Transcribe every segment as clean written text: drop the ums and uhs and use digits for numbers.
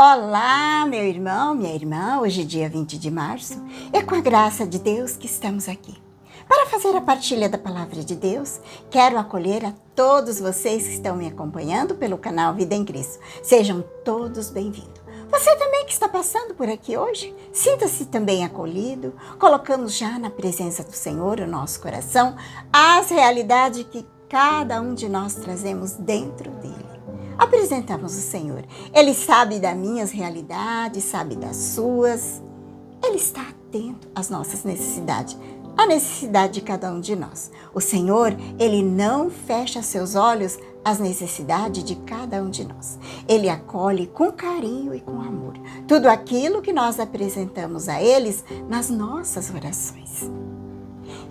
Olá, meu irmão, minha irmã. Hoje é dia 20 de março. É com a graça de Deus que estamos aqui. Para fazer a partilha da Palavra de Deus, quero acolher a todos vocês que estão me acompanhando pelo canal Vida em Cristo. Sejam todos bem-vindos. Você também que está passando por aqui hoje, sinta-se também acolhido. Colocamos já na presença do Senhor o nosso coração, as realidades que cada um de nós trazemos dentro dele. Apresentamos o Senhor. Ele sabe das minhas realidades, sabe das suas. Ele está atento às nossas necessidades, à necessidade de cada um de nós. O Senhor, Ele não fecha seus olhos às necessidades de cada um de nós. Ele acolhe com carinho e com amor tudo aquilo que nós apresentamos a eles nas nossas orações.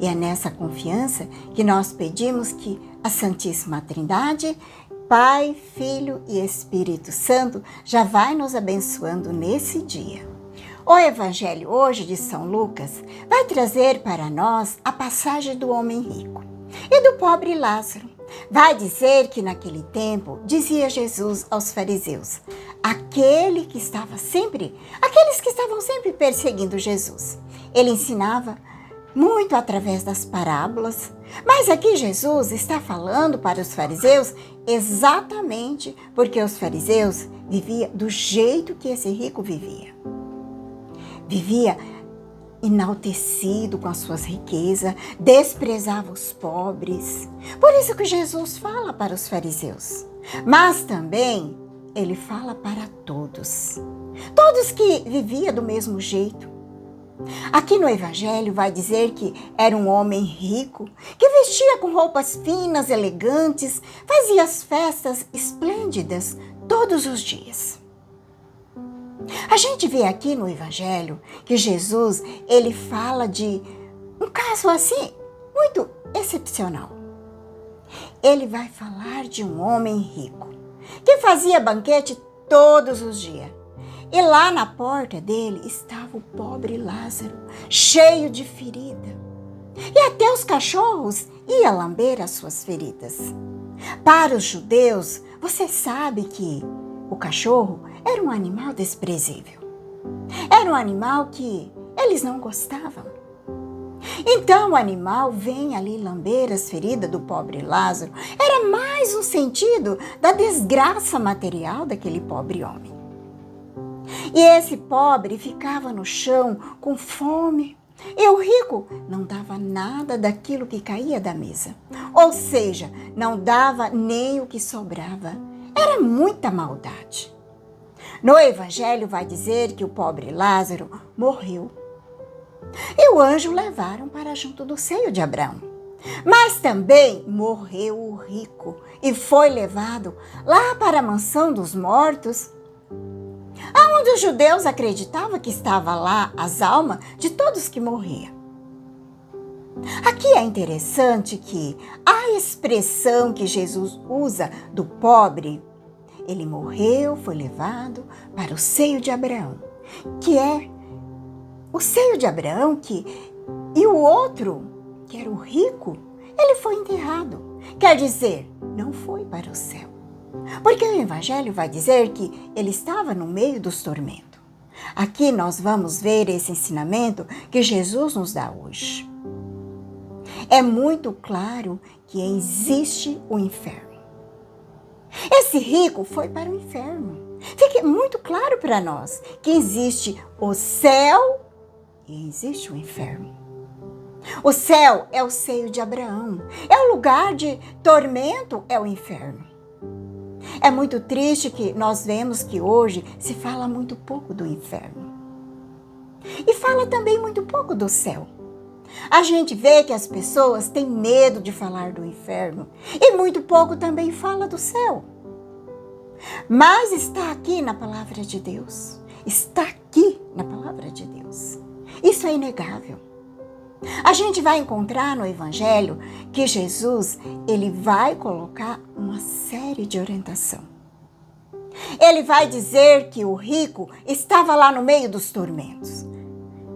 E é nessa confiança que nós pedimos que a Santíssima Trindade, Pai, Filho e Espírito Santo, já vai nos abençoando nesse dia. O Evangelho hoje de São Lucas vai trazer para nós a passagem do homem rico e do pobre Lázaro. Vai dizer que naquele tempo, dizia Jesus aos fariseus, aqueles que estavam sempre perseguindo Jesus. Ele ensinava muito através das parábolas, mas aqui Jesus está falando para os fariseus exatamente porque os fariseus viviam do jeito que esse rico vivia. Vivia enaltecido com as suas riquezas, desprezava os pobres. Por isso que Jesus fala para os fariseus, mas também ele fala para todos que viviam do mesmo jeito. Aqui no Evangelho vai dizer que era um homem rico, que vestia com roupas finas, elegantes, fazia as festas esplêndidas todos os dias. A gente vê aqui no Evangelho que Jesus, ele fala de um caso assim, muito excepcional. Ele vai falar de um homem rico, que fazia banquete todos os dias. E lá na porta dele estava o pobre Lázaro, cheio de ferida. E até os cachorros iam lamber as suas feridas. Para os judeus, você sabe que o cachorro era um animal desprezível. Era um animal que eles não gostavam. Então o animal vem ali lamber as feridas do pobre Lázaro. Era mais um sentido da desgraça material daquele pobre homem. E esse pobre ficava no chão com fome. E o rico não dava nada daquilo que caía da mesa. Ou seja, não dava nem o que sobrava. Era muita maldade. No Evangelho vai dizer que o pobre Lázaro morreu. E o anjo levaram para junto do seio de Abraão. Mas também morreu o rico e foi levado lá para a mansão dos mortos, aonde os judeus acreditavam que estava lá as almas de todos que morriam. Aqui é interessante que a expressão que Jesus usa do pobre, ele morreu, foi levado para o seio de Abraão, que é o seio de Abraão, e o outro, que era o rico, ele foi enterrado. Quer dizer, não foi para o céu. Porque o Evangelho vai dizer que ele estava no meio dos tormentos. Aqui nós vamos ver esse ensinamento que Jesus nos dá hoje. É muito claro que existe o inferno. Esse rico foi para o inferno. Fique muito claro para nós que existe o céu e existe o inferno. O céu é o seio de Abraão. É o lugar de tormento, é o inferno. É muito triste que nós vemos que hoje se fala muito pouco do inferno. E fala também muito pouco do céu. A gente vê que as pessoas têm medo de falar do inferno e muito pouco também fala do céu. Mas está aqui na palavra de Deus. Está aqui na palavra de Deus. Isso é inegável. A gente vai encontrar no Evangelho que Jesus, ele vai colocar uma série de orientação. Ele vai dizer que o rico estava lá no meio dos tormentos.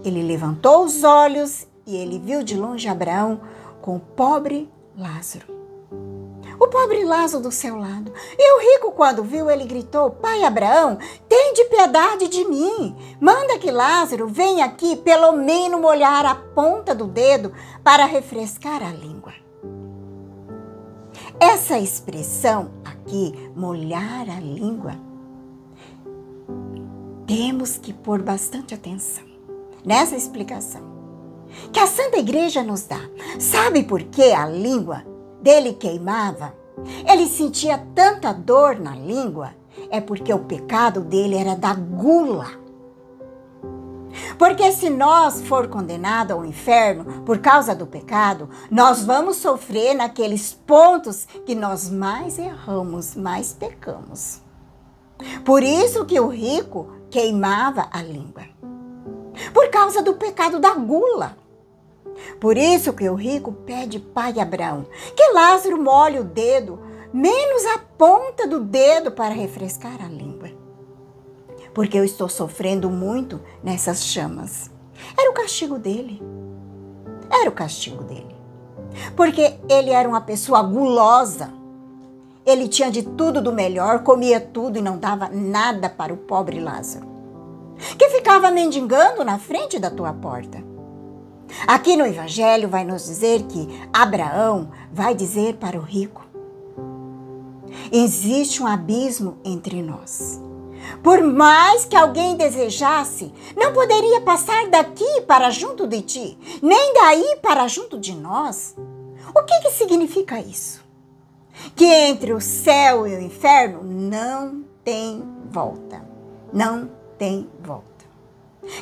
Ele levantou os olhos e ele viu de longe Abraão com o pobre Lázaro. O pobre Lázaro do seu lado. E o rico, quando viu, ele gritou: Pai Abraão, tende piedade de mim. Manda que Lázaro venha aqui, pelo menos molhar a ponta do dedo para refrescar a língua. Essa expressão aqui, molhar a língua, temos que pôr bastante atenção nessa explicação que a Santa Igreja nos dá. Sabe por que a língua dele queimava? Ele sentia tanta dor na língua, é porque o pecado dele era da gula. Porque se nós for condenado ao inferno por causa do pecado, nós vamos sofrer naqueles pontos que nós mais erramos, mais pecamos. Por isso que o rico queimava a língua. Por causa do pecado da gula. Por isso que o rico pede pai Abraão que Lázaro molhe o dedo, menos a ponta do dedo, para refrescar a língua. Porque eu estou sofrendo muito nessas chamas. Era o castigo dele. Era o castigo dele. Porque ele era uma pessoa gulosa. Ele tinha de tudo do melhor, comia tudo e não dava nada para o pobre Lázaro, que ficava mendigando na frente da tua porta. Aqui no Evangelho vai nos dizer que Abraão vai dizer para o rico: existe um abismo entre nós. Por mais que alguém desejasse, não poderia passar daqui para junto de ti, nem daí para junto de nós. O que significa isso? Que entre o céu e o inferno não tem volta. Não tem volta.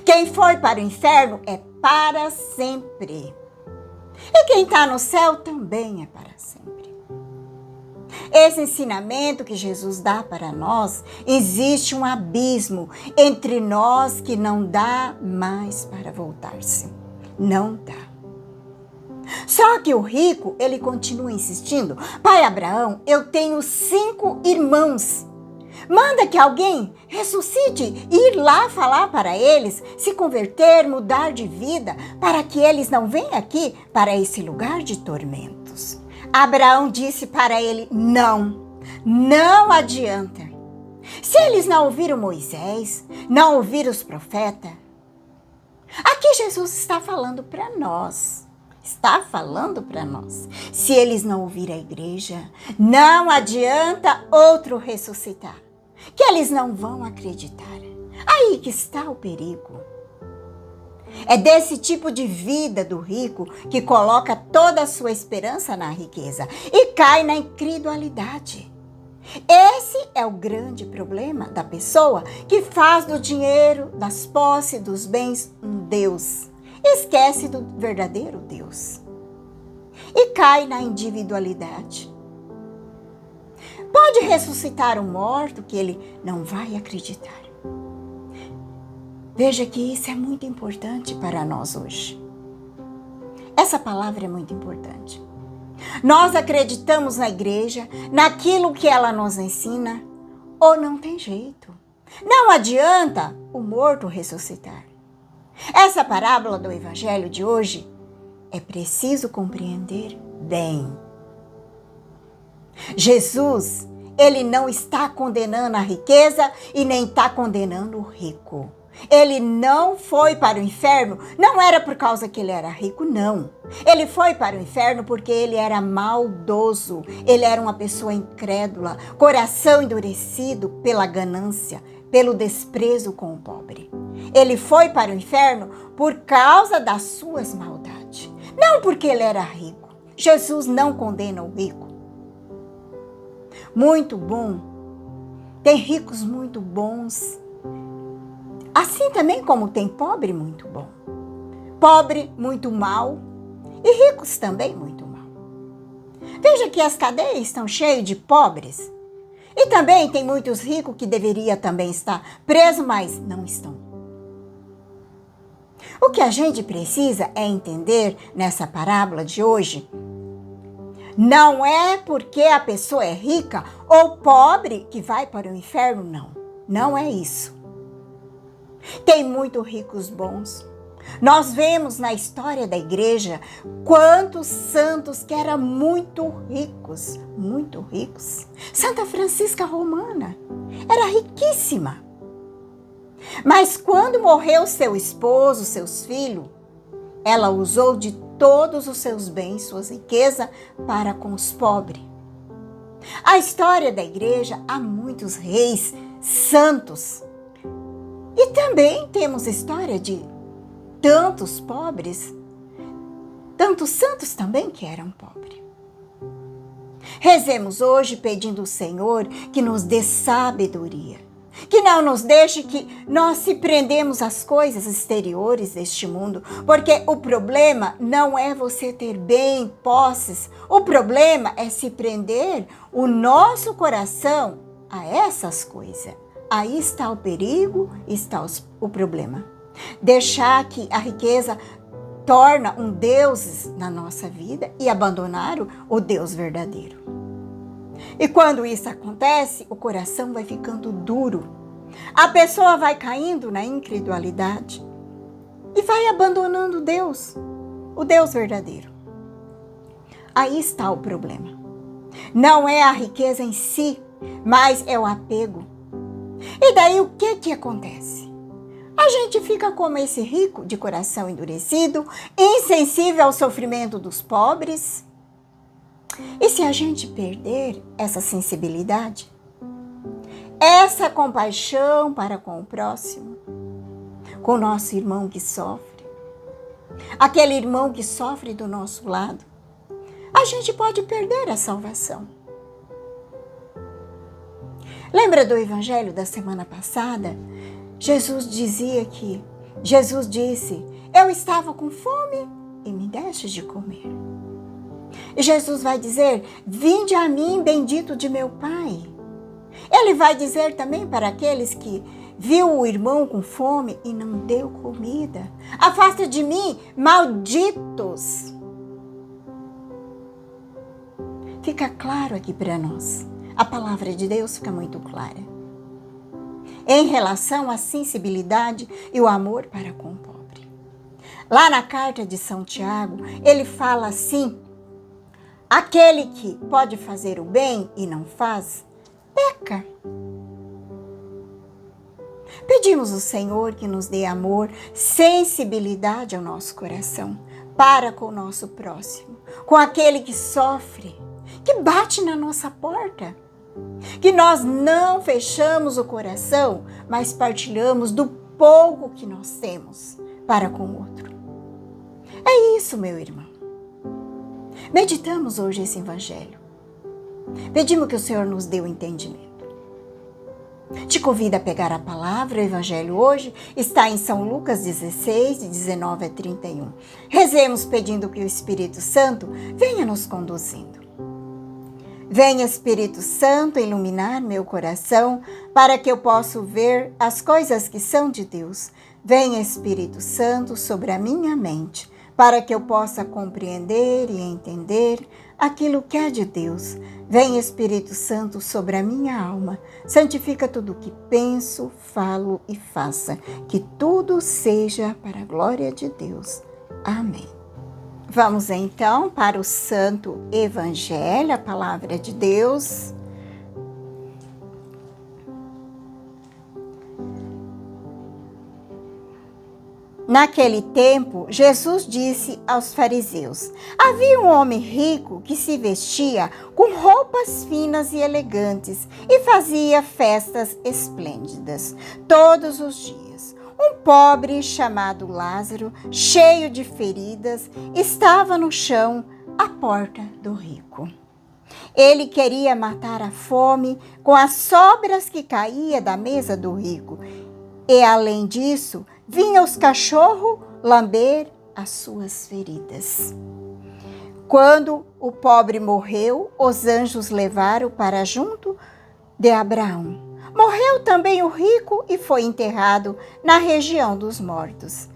Quem foi para o inferno é para sempre. E quem está no céu também é para sempre. Esse ensinamento que Jesus dá para nós, existe um abismo entre nós que não dá mais para voltar-se. Não dá. Só que o rico, ele continua insistindo: Pai Abraão, eu tenho 5 irmãos. Manda que alguém ressuscite e ir lá falar para eles, se converter, mudar de vida, para que eles não venham aqui para esse lugar de tormentos. Abraão disse para ele: não adianta. Se eles não ouviram Moisés, não ouviram os profetas, aqui Jesus está falando para nós. Está falando para nós. Se eles não ouvirem a igreja, não adianta outro ressuscitar, que eles não vão acreditar. Aí que está o perigo. É desse tipo de vida do rico que coloca toda a sua esperança na riqueza e cai na incredulidade. Esse é o grande problema da pessoa que faz do dinheiro, das posses, dos bens um Deus. Esquece do verdadeiro Deus e cai na individualidade. Pode ressuscitar um morto que ele não vai acreditar. Veja que isso é muito importante para nós hoje. Essa palavra é muito importante. Nós acreditamos na igreja, naquilo que ela nos ensina, ou não tem jeito. Não adianta o morto ressuscitar. Essa parábola do Evangelho de hoje é preciso compreender bem. Jesus, ele não está condenando a riqueza e nem está condenando o rico. Ele não foi para o inferno, não era por causa que ele era rico, não. Ele foi para o inferno porque ele era maldoso, ele era uma pessoa incrédula, coração endurecido pela ganância, pelo desprezo com o pobre. Ele foi para o inferno por causa das suas maldades, não porque ele era rico. Jesus não condena o rico. Muito bom. Tem ricos muito bons. Assim também como tem pobre muito bom. Pobre muito mal e ricos também muito mal. Veja que as cadeias estão cheias de pobres. E também tem muitos ricos que deveriam também estar presos, mas não estão. O que a gente precisa é entender nessa parábola de hoje, não é porque a pessoa é rica ou pobre que vai para o inferno, não. Não é isso. Tem muitos ricos bons, Nós vemos na história da igreja quantos santos que eram muito ricos. Santa Francisca Romana era riquíssima. Mas quando morreu seu esposo, seus filhos, ela usou de todos os seus bens, suas riquezas, para com os pobres. A história da igreja há muitos reis santos. E também temos história de tantos pobres, tantos santos também que eram pobres. Rezemos hoje pedindo ao Senhor que nos dê sabedoria, que não nos deixe que nós se prendemos às coisas exteriores deste mundo, porque o problema não é você ter bem, posses, o problema é se prender o nosso coração a essas coisas. Aí está o perigo, está o problema. Deixar que a riqueza torna um Deus na nossa vida e abandonar o Deus verdadeiro. E quando isso acontece, o coração vai ficando duro. A pessoa vai caindo na incredulidade e vai abandonando Deus, o Deus verdadeiro. Aí está o problema. Não é a riqueza em si, mas é o apego. E daí o que acontece? A gente fica como esse rico de coração endurecido, insensível ao sofrimento dos pobres. E se a gente perder essa sensibilidade, essa compaixão para com o próximo, com o nosso irmão que sofre, aquele irmão que sofre do nosso lado, a gente pode perder a salvação. Lembra do evangelho da semana passada? Jesus disse, eu estava com fome e me deste de comer. E Jesus vai dizer, vinde a mim, bendito de meu Pai. Ele vai dizer também para aqueles que viu o irmão com fome e não deu comida, afasta de mim, malditos. Fica claro aqui para nós. A palavra de Deus fica muito clara em relação à sensibilidade e o amor para com o pobre. Lá na carta de São Tiago, ele fala assim, aquele que pode fazer o bem e não faz, peca. Pedimos ao Senhor que nos dê amor, sensibilidade ao nosso coração, para com o nosso próximo, com aquele que sofre, que bate na nossa porta. Que nós não fechamos o coração, mas partilhamos do pouco que nós temos para com o outro. É isso, meu irmão. Meditamos hoje esse evangelho. Pedimos que o Senhor nos dê o entendimento. Te convido a pegar a palavra, o evangelho hoje está em São Lucas 16, de 19 a 31. Rezemos pedindo que o Espírito Santo venha nos conduzindo. Venha, Espírito Santo, iluminar meu coração para que eu possa ver as coisas que são de Deus. Venha, Espírito Santo, sobre a minha mente para que eu possa compreender e entender aquilo que é de Deus. Venha, Espírito Santo, sobre a minha alma. Santifica tudo o que penso, falo e faça. Que tudo seja para a glória de Deus. Amém. Vamos então para o Santo Evangelho, a palavra de Deus. Naquele tempo, Jesus disse aos fariseus: havia um homem rico que se vestia com roupas finas e elegantes e fazia festas esplêndidas todos os dias. Um pobre chamado Lázaro, cheio de feridas, estava no chão à porta do rico. Ele queria matar a fome com as sobras que caía da mesa do rico. E, além disso, vinham os cachorros lamber as suas feridas. Quando o pobre morreu, os anjos levaram para junto de Abraão. Morreu também o rico e foi enterrado na região dos mortos.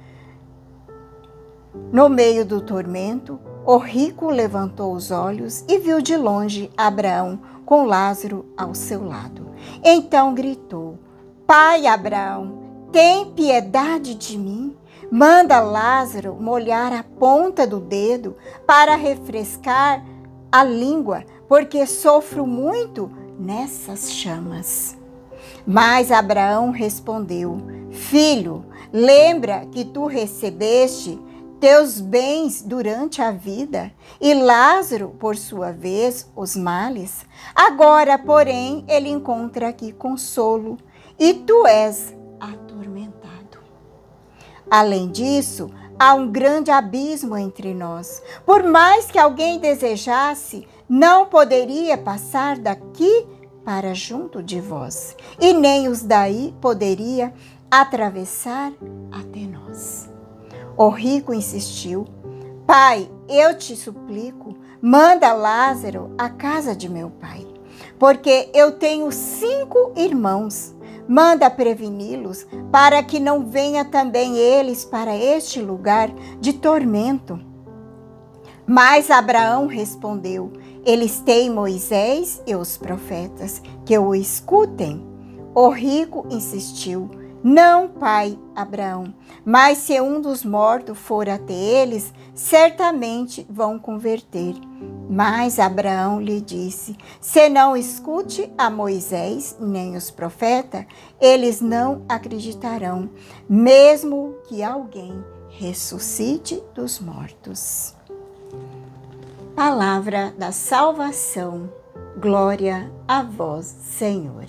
No meio do tormento, o rico levantou os olhos e viu de longe Abraão com Lázaro ao seu lado. Então gritou: Pai Abraão, tem piedade de mim. Manda Lázaro molhar a ponta do dedo para refrescar a língua, porque sofro muito nessas chamas. Mas Abraão respondeu: Filho, lembra que tu recebeste teus bens durante a vida, e Lázaro, por sua vez, os males. Agora, porém, ele encontra aqui consolo, e tu és atormentado. Além disso, há um grande abismo entre nós. Por mais que alguém desejasse, não poderia passar daqui para junto de vós, e nem os daí poderia atravessar até nós. O rico insistiu: Pai, eu te suplico, manda Lázaro à casa de meu pai, porque eu tenho 5 irmãos. Manda preveni-los, para que não venha também eles para este lugar de tormento. Mas Abraão respondeu: Eles têm Moisés e os profetas, que o escutem. O rico insistiu: Não, pai Abraão, mas se um dos mortos for até eles, certamente vão converter. Mas Abraão lhe disse: Se não escute a Moisés nem os profetas, eles não acreditarão, mesmo que alguém ressuscite dos mortos. Palavra da salvação. Glória a vós, Senhor.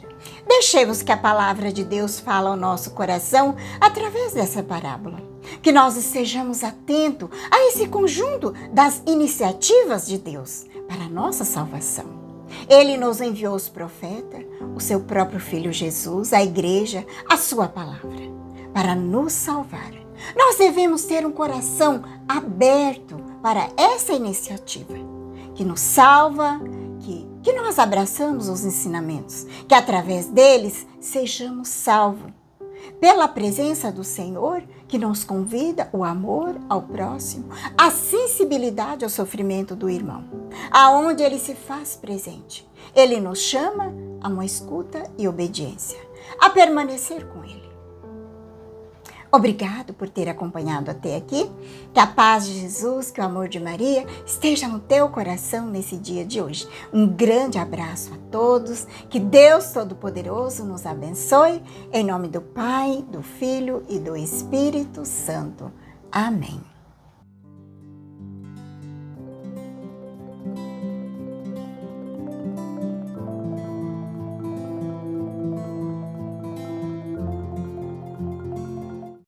Deixemos que a palavra de Deus fale ao nosso coração através dessa parábola. Que nós estejamos atentos a esse conjunto das iniciativas de Deus para a nossa salvação. Ele nos enviou os profetas, o seu próprio Filho Jesus, a igreja, a sua palavra, para nos salvar. Nós devemos ter um coração aberto para essa iniciativa, que nos salva, que nós abraçamos os ensinamentos, que através deles sejamos salvos. Pela presença do Senhor, que nos convida o amor ao próximo, a sensibilidade ao sofrimento do irmão, aonde ele se faz presente. Ele nos chama a uma escuta e obediência, a permanecer com ele. Obrigado por ter acompanhado até aqui. Que a paz de Jesus, que o amor de Maria esteja no teu coração nesse dia de hoje. Um grande abraço a todos. Que Deus Todo-Poderoso nos abençoe. Em nome do Pai, do Filho e do Espírito Santo. Amém.